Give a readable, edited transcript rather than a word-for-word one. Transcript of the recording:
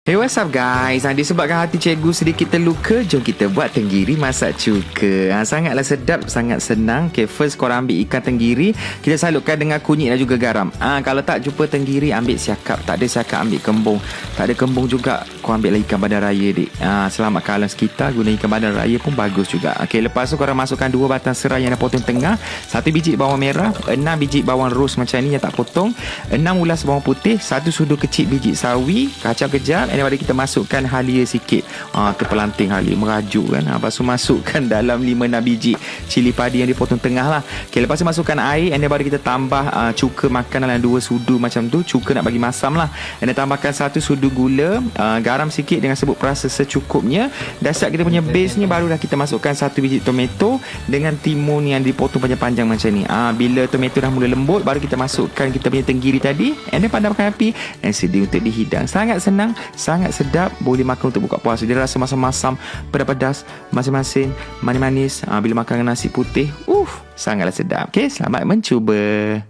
Hey, what's up guys? Disebabkan hati cikgu sedikit terluka, jom kita buat tenggiri masak cuka. Sangatlah sedap, sangat senang. Okay, first korang ambil ikan tenggiri, kita salutkan dengan kunyit dan juga garam. Kalau tak jumpa tenggiri, ambil siakap. Tak ada siakap, ambil kembung. Tak ada kembung juga, korang ambil ikan badan raya dik. Selamatkan alam sekitar, guna ikan badan raya pun bagus juga. Okay, lepas tu korang masukkan 2 batang serai yang dah potong tengah, 1 biji bawang merah, 6 biji bawang ros macam ni yang tak potong, 6 ulas bawang putih, 1 sudu kecil biji sawi, kacang kejap. Daripada kita masukkan halia sikit, terpelanting halia merajuk kan. Lepas tu masukkan dalam 5-6 biji cili padi yang dipotong tengah lah. Okay, lepas tu masukkan air, and then baru kita tambah cuka makan dalam 2 sudu macam tu. Cuka nak bagi masam lah, and then tambahkan 1 sudu gula, garam sikit dengan sebut perasa secukupnya. Dah siap kita punya base ni, barulah kita masukkan 1 biji tomato dengan timun yang dipotong panjang-panjang macam ni. Bila tomato dah mula lembut, baru kita masukkan kita punya tenggiri tadi, and then padamkan api dan sedia untuk dihidang. Sangat senang, sangat sedap, boleh makan untuk buka puasa. Dia rasa masam-masam, pedas-pedas, masin-masin, manis-manis. Bila makan dengan nasi putih, sangatlah sedap. Okay, selamat mencuba.